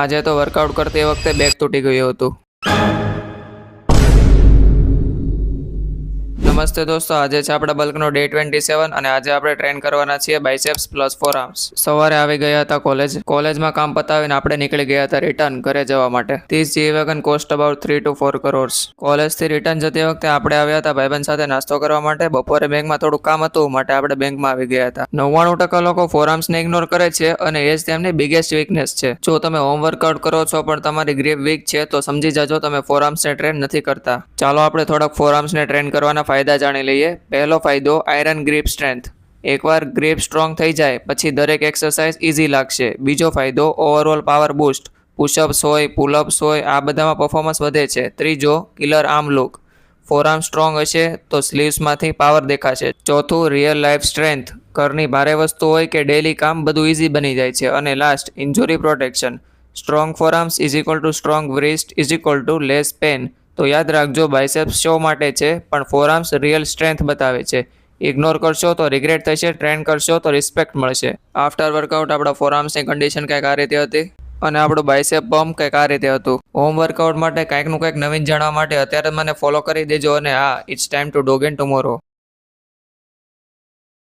આજે તો વર્કઆઉટ કરતી વખતે બેક તૂટી ગયું હતું. નમસ્તે દોસ્તો, આજે છે આપણા બલ્કનો ડે 27 અને આજે આપણે ટ્રેન કરવાના છીએ બાયસેપ્સ પ્લસ ફોરઆર્મ્સ. સવારે આવી ગયા હતા કોલેજમાં કામ પતાવીને આપણે નીકળી ગયા હતા રિટર્ન ઘરે જવા માટે. This G-Wagon cost about 3 to 4 crores. કોલેજથી રિટર્ન જતી વખતે આપણે આવ્યા હતા ભાઈબંધ સાથે નાસ્તો કરવા માટે. બપોરે બેંકમાં થોડું કામ હતું માટે આપણે બેંકમાં આવી ગયા હતા. 99% લોકો ફોરઆર્મ્સને ઇગ્નોર કરે છે અને એ જ તેમની બિગેસ્ટ વીકનેસ છે. જો તમે હોમ વર્કઆઉટ કરો છો પણ તમારી ગ્રીપ વીક છે તો સમજી જાજો તમે ફોરઆર્મ્સને ટ્રેન નથી કરતા. ચાલો આપણે થોડાક ફોરઆર્મ્સને ટ્રેન કરવાના ફાયદા જાણી લઈએ. પહેલો ફાયદો, આયરન ગ્રીપ સ્ટ્રેન્થ. એકવાર ગ્રીપ સ્ટ્રોંગ થઈ જાય પછી દરેક એક્સરસાઇઝ ઇઝી લાગશે. બીજો ફાયદો, ઓવરઓલ પાવર બૂસ્ટ. પુશઅપ્સ હોય, પુલઅપ્સ હોય, આ બધામાં પરફોર્મન્સ વધે છે. ત્રીજો, કિલર આર્મ લુક. ફોરઆર્મ સ્ટ્રોંગ હશે તો સ્લીવ્સમાંથી પાવર દેખાશે. ચોથું, રિયલ લાઈફ સ્ટ્રેન્થ. ઘરની ભારે વસ્તુ હોય કે ડેલી કામ બધું ઇઝી બની જાય છે. અને last, injury protection. Strong forearms is equal to strong wrist is equal to less pain. તો યાદ રાખજો, બાયસેપ્સ શો માટે છે પણ ફોરઆર્મ્સ રિયલ સ્ટ્રેન્થ બતાવે છે. ઇગ્નોર કરશો તો રિગ્રેટ થશે, ટ્રેન કરશો તો રિસ્પેક્ટ મળશે. આફ્ટર વર્કઆઉટ આપણા ફોરઆર્મ્સની કન્ડિશન કંઈક આ રીતે હતી અને આપણું બાયસેપ પમ્પ કંઈક આ રીતે હતું. હોમ વર્કઆઉટ માટે કંઈકનું કંઈક નવીન જાણવા માટે અત્યારે મને ફોલો કરી દેજો અને હા, it's time to dog in tomorrow.